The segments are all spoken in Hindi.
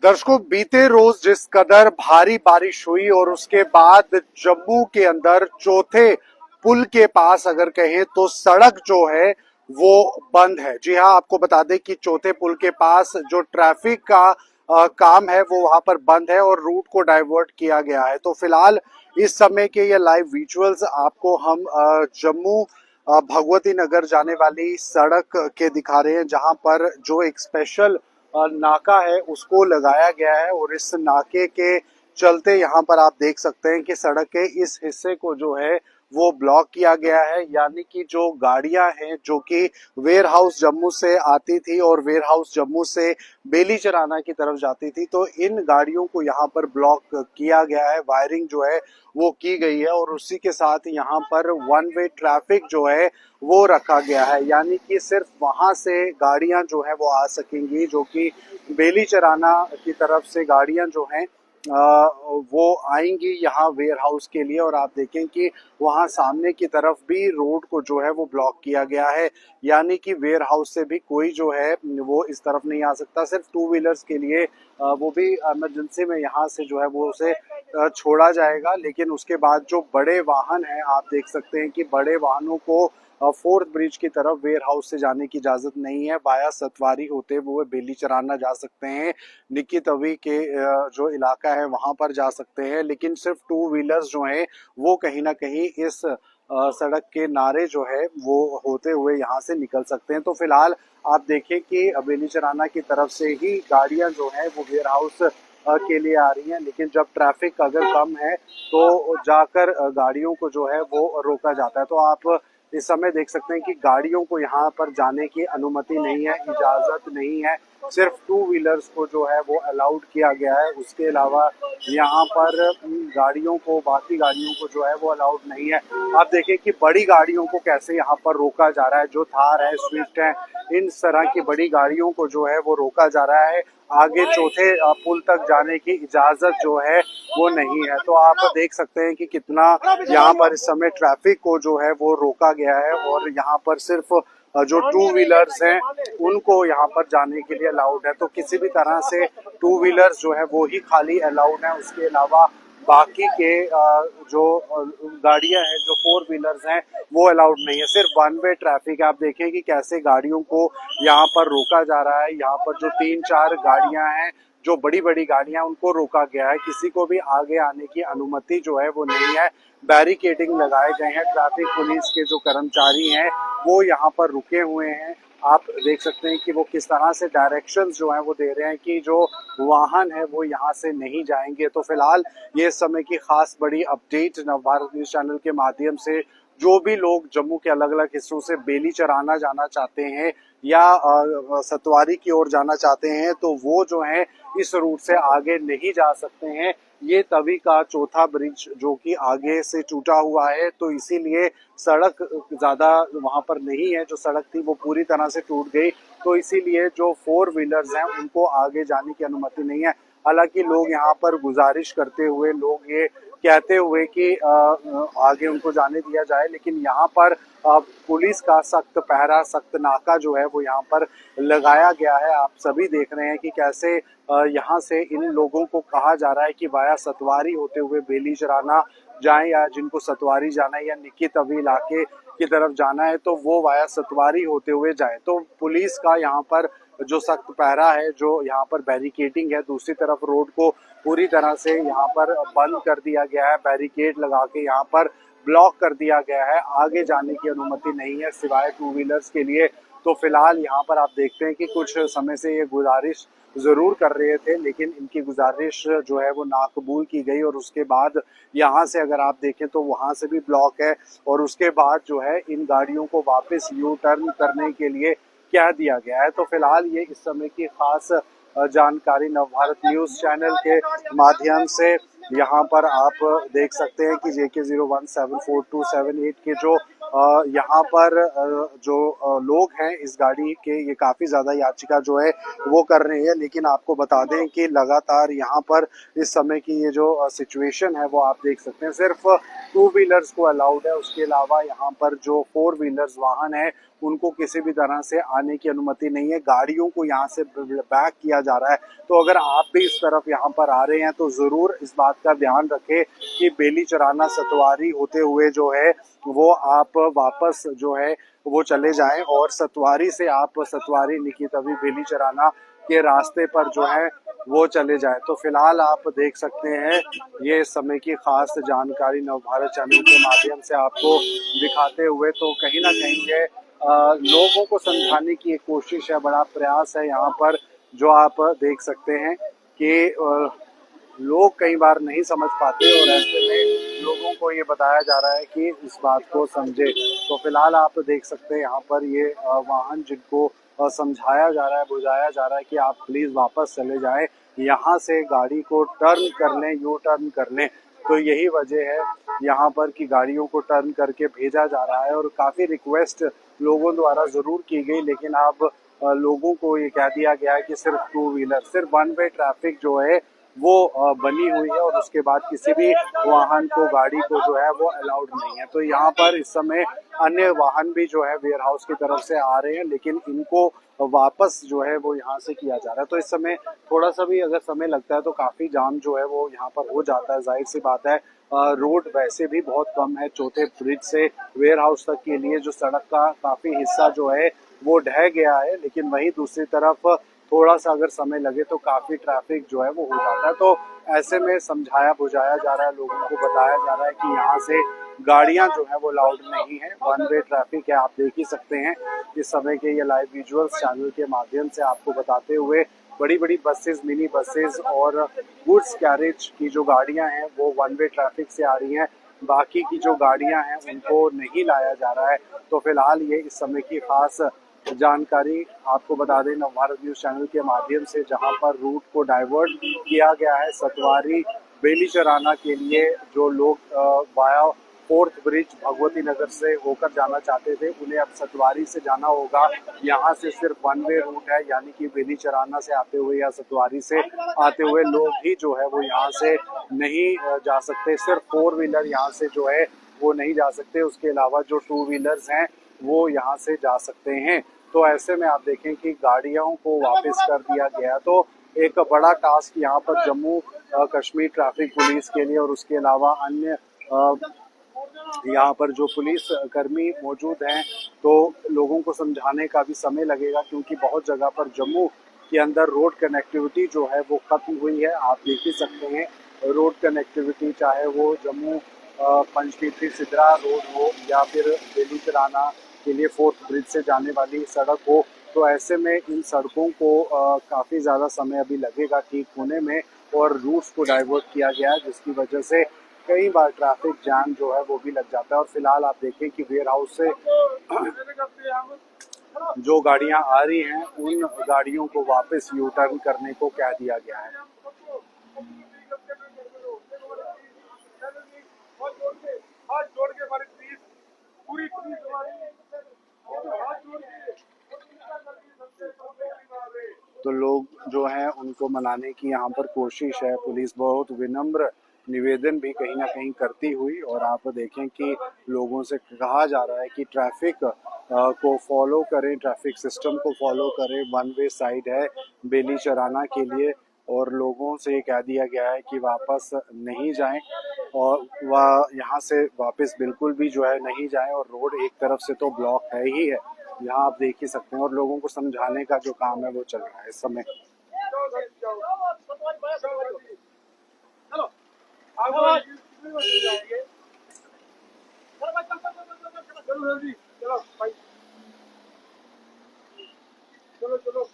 दर्शकों, बीते रोज जिस कदर भारी बारिश हुई और उसके बाद जम्मू के अंदर चौथे पुल के पास अगर कहें तो सड़क जो है वो बंद है। जी हाँ, आपको बता दें कि चौथे पुल के पास जो ट्रैफिक का काम है वो वहां पर बंद है और रूट को डाइवर्ट किया गया है। तो फिलहाल इस समय के ये लाइव विजुअल्स आपको हम जम्मू भगवती नगर जाने वाली सड़क के दिखा रहे हैं, जहां पर जो एक स्पेशल नाका है उसको लगाया गया है और इस नाके के चलते यहाँ पर आप देख सकते हैं कि सड़क के इस हिस्से को जो है वो ब्लॉक किया गया है। यानी कि जो गाड़ियां हैं जो कि वेयर हाउस जम्मू से आती थी और वेयर हाउस जम्मू से बेली चराना की तरफ जाती थी, तो इन गाड़ियों को यहाँ पर ब्लॉक किया गया है। वायरिंग जो है वो की गई है और उसी के साथ यहाँ पर वन वे ट्रैफिक जो है वो रखा गया है। यानी कि सिर्फ वहां से गाड़ियां जो है वो आ सकेंगी, जो कि बेली चराना की तरफ से गाड़ियां जो हैं वो आएंगी यहाँ वेयर हाउस के लिए। और आप देखें कि वहाँ सामने की तरफ भी रोड को जो है वो ब्लॉक किया गया है। यानी कि वेयर हाउस से भी कोई जो है वो इस तरफ नहीं आ सकता। सिर्फ टू व्हीलर्स के लिए वो भी इमरजेंसी में यहाँ से जो है वो उसे छोड़ा जाएगा। लेकिन उसके बाद जो बड़े वाहन हैं, आप देख सकते हैं कि बड़े वाहनों को फोर्थ ब्रिज की तरफ वेयर हाउस से जाने की इजाजत नहीं है। वाया सतवारी होते हुए बेली चराना जा सकते हैं, निक्की तवी के जो इलाका है वहां पर जा सकते हैं, लेकिन सिर्फ टू व्हीलर्स जो हैं वो कहीं ना कहीं इस सड़क के नारे जो है वो होते हुए यहाँ से निकल सकते हैं। तो फिलहाल आप देखें कि बेली चराना की तरफ से ही गाड़ियां जो है वो वेयर हाउस के लिए आ रही हैं, लेकिन जब ट्रैफिक अगर कम है तो जाकर गाड़ियों को जो है वो रोका जाता है। तो आप इस समय देख सकते हैं कि गाड़ियों को यहाँ पर जाने की अनुमति नहीं है, इजाजत नहीं है। सिर्फ टू व्हीलर्स को जो है वो अलाउड किया गया है। उसके अलावा यहाँ पर गाड़ियों को, बाकी गाड़ियों को जो है वो अलाउड नहीं है। आप देखें कि बड़ी गाड़ियों को कैसे यहाँ पर रोका जा रहा है। जो थार है, स्विफ्ट है, इन तरह की बड़ी गाड़ियों को जो है वो रोका जा रहा है। आगे चौथे पुल तक जाने की इजाजत जो है वो नहीं है। तो आप देख सकते हैं कि कितना यहाँ पर इस समय ट्रैफिक को जो है वो रोका गया है और यहाँ पर सिर्फ जो टू व्हीलर्स हैं उनको यहाँ पर जाने के लिए अलाउड है। तो किसी भी तरह से टू व्हीलर्स जो है वो ही खाली अलाउड है। उसके अलावा बाकी के जो गाड़ियां हैं, जो फोर व्हीलर्स हैं, वो अलाउड नहीं है। सिर्फ वन वे ट्रैफिक है। आप देखें कि कैसे गाड़ियों को यहाँ पर रोका जा रहा है। यहाँ पर जो 3-4 गाड़ियां हैं, जो बड़ी बड़ी गाड़ियां, उनको रोका गया है। किसी को भी आगे आने की अनुमति जो है वो नहीं है। बैरिकेडिंग लगाए गए हैं। ट्रैफिक पुलिस के जो कर्मचारी हैं वो यहाँ पर रुके हुए हैं। आप देख सकते हैं कि वो किस तरह से डायरेक्शंस जो हैं वो दे रहे हैं कि जो वाहन है वो यहाँ से नहीं जाएंगे। तो फिलहाल ये समय की खास बड़ी अपडेट नवभारत न्यूज चैनल के माध्यम से जो भी लोग जम्मू के अलग अलग हिस्सों से बेली चराना जाना चाहते हैं या सतवारी की ओर जाना चाहते हैं, तो वो जो है इस रूट से आगे नहीं जा सकते हैं। ये तवी का चौथा ब्रिज जो कि आगे से टूटा हुआ है, तो इसीलिए सड़क ज्यादा वहां पर नहीं है। जो सड़क थी वो पूरी तरह से टूट गई, तो इसीलिए जो फोर व्हीलर्स हैं उनको आगे जाने की अनुमति नहीं है। हालांकि लोग यहाँ पर गुजारिश करते हुए, लोग ये कहते हुए कि आगे उनको जाने दिया जाए, लेकिन यहाँ पर पुलिस का सख्त पहरा, सख्त नाका जो है वो यहाँ पर लगाया गया है। आप सभी देख रहे हैं कि कैसे यहाँ से इन लोगों को कहा जा रहा है कि वाया सतवारी होते हुए बेली चराना जाएं, या जिनको सतवारी जाना है या निक्की तवी इलाके की तरफ जाना है तो वो वाया सतवारी होते हुए जाए। तो पुलिस का यहाँ पर जो सख्त पहरा है, जो यहाँ पर बैरिकेडिंग है, दूसरी तरफ रोड को पूरी तरह से यहाँ पर बंद कर दिया गया है। बैरिकेड लगा के यहाँ पर ब्लॉक कर दिया गया है। आगे जाने की अनुमति नहीं है सिवाय टू व्हीलर्स के लिए। तो फिलहाल यहाँ पर आप देखते हैं कि कुछ समय से ये गुजारिश जरूर कर रहे थे, लेकिन इनकी गुजारिश जो है वो नाकबूल की गई और उसके बाद यहाँ से अगर आप देखें तो वहां से भी ब्लॉक है। और उसके बाद जो है इन गाड़ियों को वापस यू टर्न करने के लिए कह दिया गया है। तो फिलहाल ये इस समय की खास जानकारी नवभारत न्यूज चैनल के माध्यम से यहाँ पर आप देख सकते हैं कि JK017427 के जो यहाँ पर जो लोग हैं इस गाड़ी के, ये काफी ज्यादा याचिका जो है वो कर रहे हैं। लेकिन आपको बता दें कि लगातार यहाँ पर इस समय की ये जो सिचुएशन है वो आप देख सकते हैं। सिर्फ टू व्हीलर्स को अलाउड है। उसके अलावा यहाँ पर जो फोर व्हीलर्स वाहन है उनको किसी भी तरह से आने की अनुमति नहीं है। गाड़ियों को यहाँ से बैक किया जा रहा है। तो अगर आप भी इस तरफ यहाँ पर आ रहे हैं तो जरूर इस बात का ध्यान रखें कि बेली चराना सतवारी होते हुए जो है वो आप वापस जो है वो चले जाएं, और सतवारी से आप सतवारी निकितवी बेली चराना के रास्ते पर जो है वो चले जाए। तो फिलहाल आप देख सकते हैं ये समय की खास जानकारी नवभारत चैनल के माध्यम से आपको दिखाते हुए। तो कहीं ना कहीं ये लोगों को समझाने की एक कोशिश है, बड़ा प्रयास है यहाँ पर, जो आप देख सकते हैं कि लोग कई बार नहीं समझ पाते और ऐसे में लोगों को ये बताया जा रहा है कि इस बात को समझे। तो फिलहाल आप देख सकते हैं यहाँ पर ये वाहन जिनको समझाया जा रहा है, बुझाया जा रहा है कि आप प्लीज वापस चले जाएं, यहाँ से गाड़ी को टर्न कर लें, यू टर्न कर लें। तो यही वजह है यहाँ पर कि गाड़ियों को टर्न करके भेजा जा रहा है, और काफी रिक्वेस्ट लोगों द्वारा जरूर की गई, लेकिन अब लोगों को ये कह दिया गया है कि सिर्फ टू व्हीलर, सिर्फ वन वे ट्रैफिक जो है वो बनी हुई है, और उसके बाद किसी भी वाहन को, गाड़ी को जो है वो अलाउड नहीं है। तो यहाँ पर इस समय अन्य वाहन भी जो है वेयर हाउस की तरफ से आ रहे हैं, लेकिन इनको वापस जो है वो यहाँ से किया जा रहा है। तो इस समय थोड़ा सा भी अगर समय लगता है तो काफी जाम जो है वो यहाँ पर हो जाता है। जाहिर सी बात है, रोड वैसे भी बहुत कम है, चौथे ब्रिज से वेयर हाउस तक के लिए जो सड़क का काफी हिस्सा जो है वो ढह गया है, लेकिन वहीं दूसरी तरफ थोड़ा सा अगर समय लगे तो काफी ट्रैफिक जो है वो हो जाता है। तो ऐसे में समझाया बुझाया जा रहा है, लोगों को बताया जा रहा है कि यहाँ से गाड़ियां जो है वो अलाउड नहीं है, वन वे ट्रैफिक है। आप देख ही सकते हैं इस समय के ये लाइव विजुअल्स चैनल के माध्यम से आपको बताते हुए। बड़ी बड़ी बसेस, मिनी बसेस और गुड्स कैरेज की जो गाड़ियां हैं वो वन वे ट्रैफिक से आ रही हैं, बाकी की जो गाड़ियां हैं उनको नहीं लाया जा रहा है। तो फिलहाल ये इस समय की खास जानकारी आपको बता दें नवभारत न्यूज चैनल के माध्यम से, जहां पर रूट को डाइवर्ट किया गया है सतवारी बेली चराना के लिए। जो लोग via fourth bridge Bhagwati Nagar से होकर जाना चाहते थे उन्हें अब सतवारी से जाना होगा। यहाँ से सिर्फ वन वे रूट है, यानी कि बेली चराना से आते हुए या सतवारी से आते हुए लोग ही जो है वो यहाँ से नहीं जा सकते। सिर्फ फोर व्हीलर यहाँ से जो है वो नहीं जा सकते, उसके अलावा जो टू व्हीलर्स हैं वो यहाँ से जा सकते हैं। तो ऐसे में आप देखें कि गाड़ियों को वापस कर दिया गया। तो एक बड़ा टास्क यहाँ पर जम्मू कश्मीर ट्रैफिक पुलिस के लिए, और उसके अलावा अन्य यहाँ पर जो पुलिस कर्मी मौजूद हैं, तो लोगों को समझाने का भी समय लगेगा, क्योंकि बहुत जगह पर जम्मू के अंदर रोड कनेक्टिविटी जो है वो खत्म हुई है। आप देख ही सकते हैं रोड कनेक्टिविटी, चाहे वो जम्मू पंचतीर्थी सिद्रा रोड हो या फिर बेली चराना के लिए फोर्थ ब्रिज से जाने वाली सड़क हो। तो ऐसे में इन सड़कों को काफ़ी ज़्यादा समय अभी लगेगा ठीक होने में, और रूट्स को डाइवर्ट किया गया है, जिसकी वजह से कई बार ट्रैफिक जाम जो है वो भी लग जाता है। और फिलहाल आप देखें कि वेयर हाउस से जो गाड़ियां आ रही हैं उन गाड़ियों को वापस यू टर्न करने को कह दिया गया है। तो लोग जो हैं उनको मनाने की यहाँ पर कोशिश है। पुलिस बहुत विनम्र निवेदन भी कहीं ना कहीं करती हुई, और आप देखें कि लोगों से कहा जा रहा है कि ट्रैफिक को फॉलो करें, ट्रैफिक सिस्टम को फॉलो करें। वन वे साइड है बेली चराना के लिए, और लोगों से कह दिया गया है कि वापस नहीं जाएं, और वह यहाँ से वापस बिल्कुल भी जो है नहीं जाएं। और रोड एक तरफ से तो ब्लॉक है ही है, यहाँ आप देख ही सकते हैं, और लोगों को समझाने का जो काम है वो चल रहा है इस समय। चलो चलो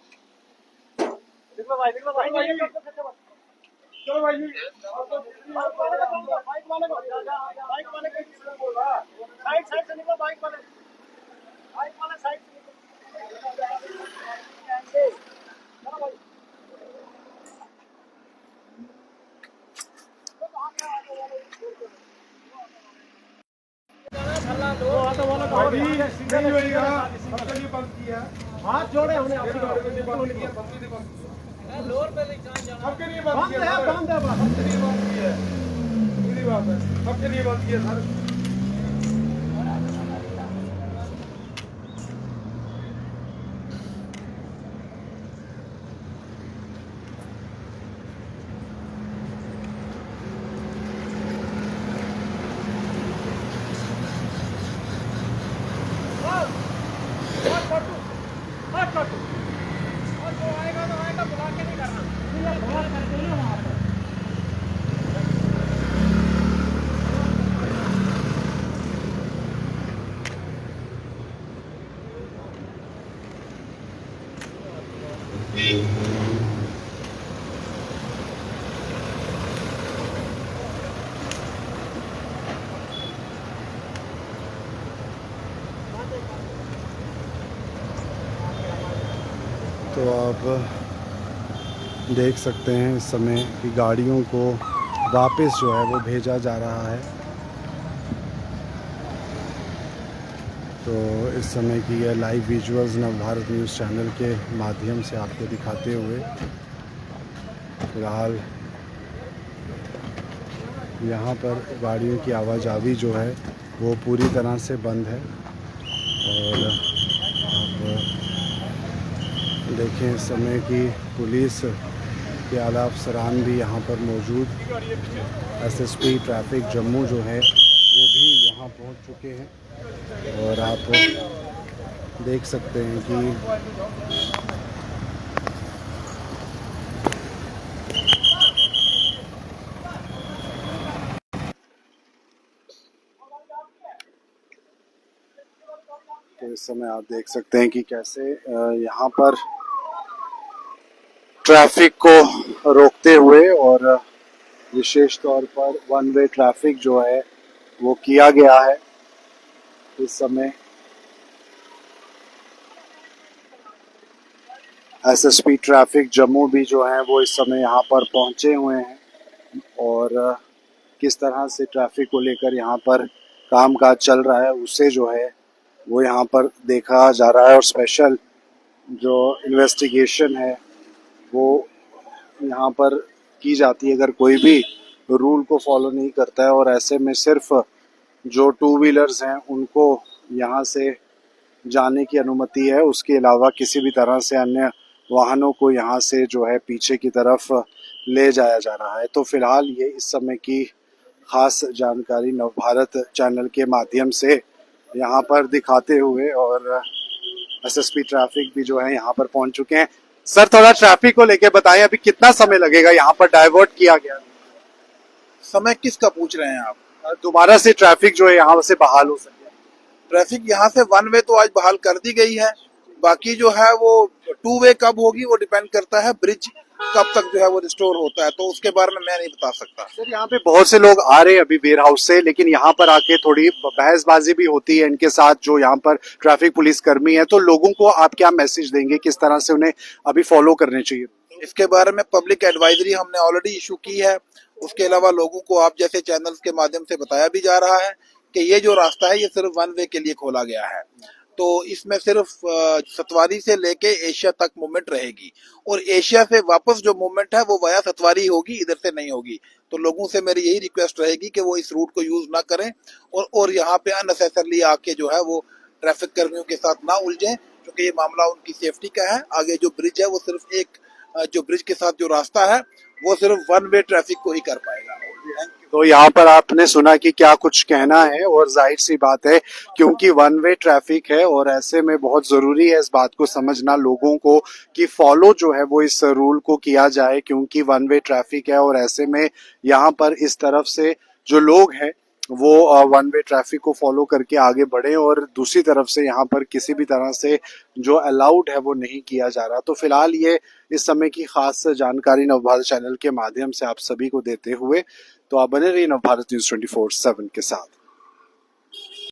निकलो भाई, निकलो भाई, चलो भाई जी। बाइक वाले को बोल रहा है, साइड से निकलो, बाइक वाले साइड से निकलो। चलो भाई, हाथ जोड़े हमने आपके लिए बंद किया है, सी बात है, सबके लिए बात की है सर। तो आप देख सकते हैं इस समय कि गाड़ियों को वापस जो है वो भेजा जा रहा है। तो इस समय की यह live visuals Navbharat news channel के माध्यम से आपको दिखाते हुए फिलहाल यहाँ पर गाड़ियों की आवाजाही जो है वो पूरी तरह से बंद है। और आप देखें इस समय की पुलिस के आला अफसरान भी यहाँ पर मौजूद, एसएसपी ट्रैफिक जम्मू जो है वो भी यहाँ पहुँच चुके हैं। और आप देख सकते हैं कि तो इस समय आप देख सकते हैं कि कैसे यहाँ पर ट्रैफिक को रोकते हुए और विशेष तौर पर वन वे ट्रैफिक जो है वो किया गया है। इस समय एसएसपी ट्रैफिक जम्मू भी जो है वो इस समय यहाँ पर पहुंचे हुए हैं और किस तरह से ट्रैफिक को लेकर यहाँ पर कामकाज चल रहा है उसे जो है वो यहाँ पर देखा जा रहा है। और स्पेशल जो इन्वेस्टिगेशन है वो यहाँ पर की जाती है अगर कोई भी रूल को फॉलो नहीं करता है। और ऐसे में सिर्फ जो टू व्हीलर्स हैं उनको यहाँ से जाने की अनुमति है, उसके अलावा किसी भी तरह से अन्य वाहनों को यहाँ से जो है पीछे की तरफ ले जाया जा रहा है। तो फिलहाल ये इस समय की खास जानकारी नवभारत चैनल के माध्यम से यहाँ पर दिखाते हुए और एसएसपी ट्रैफिक भी जो है यहाँ पर पहुंच चुके हैं। सर थोड़ा ट्रैफिक को लेके बताएं, अभी कितना समय लगेगा यहाँ पर डाइवर्ट किया गया? समय किसका पूछ रहे हैं आप? दोबारा से ट्रैफिक जो है यहाँ से बहाल हो सके। ट्रैफिक यहाँ से वन वे तो आज बहाल कर दी गई है, बाकी जो है वो टू वे कब होगी वो डिपेंड करता है ब्रिज कब तक जो है वो रिस्टोर होता है, तो उसके बारे में मैं नहीं बता सकता। सर यहाँ पे बहुत से लोग आ रहे हैं अभी वेयर हाउस से, लेकिन यहाँ पर आके थोड़ी बहसबाजी भी होती है इनके साथ जो यहाँ पर ट्रैफिक पुलिस कर्मी है। तो लोगों को आप क्या मैसेज देंगे, किस तरह से उन्हें अभी फॉलो करने चाहिए? इसके बारे में पब्लिक एडवाइजरी हमने ऑलरेडी इशू की है। उसके अलावा लोगों को आप जैसे चैनल्स के माध्यम से बताया भी जा रहा है कि ये जो रास्ता है ये सिर्फ वन वे के लिए खोला गया है, तो इसमें सिर्फ सतवारी से लेके एशिया तक मूवमेंट रहेगी और एशिया से वापस जो मूवमेंट है वो वाया सतवारी होगी, इधर से नहीं होगी। तो लोगों से मेरी यही रिक्वेस्ट रहेगी कि वो इस रूट को यूज ना करें और यहाँ पे अननेसेसरली आके जो है वो ट्रैफिक कर्मियों के साथ ना उलझें, क्योंकि ये मामला उनकी सेफ्टी का है। आगे जो ब्रिज है वो सिर्फ एक जो ब्रिज के साथ जो रास्ता है वो सिर्फ वन वे ट्रैफिक को ही कर पाएगा। तो यहाँ पर आपने सुना कि क्या कुछ कहना है, और जाहिर सी बात है क्योंकि वन वे ट्रैफिक है और ऐसे में बहुत जरूरी है इस बात को समझना लोगों को कि फॉलो जो है वो इस रूल को किया जाए, क्योंकि वन वे ट्रैफिक है। और ऐसे में यहाँ पर इस तरफ से जो लोग हैं वो वन वे ट्रैफिक को फॉलो करके आगे बढ़े और दूसरी तरफ से यहाँ पर किसी भी तरह से जो अलाउड है वो नहीं किया जा रहा। तो फिलहाल ये इस समय की खास जानकारी नवभारत चैनल के माध्यम से आप सभी को देते हुए, तो आप बने रहिए नवभारत न्यूज़ 24/7 के साथ।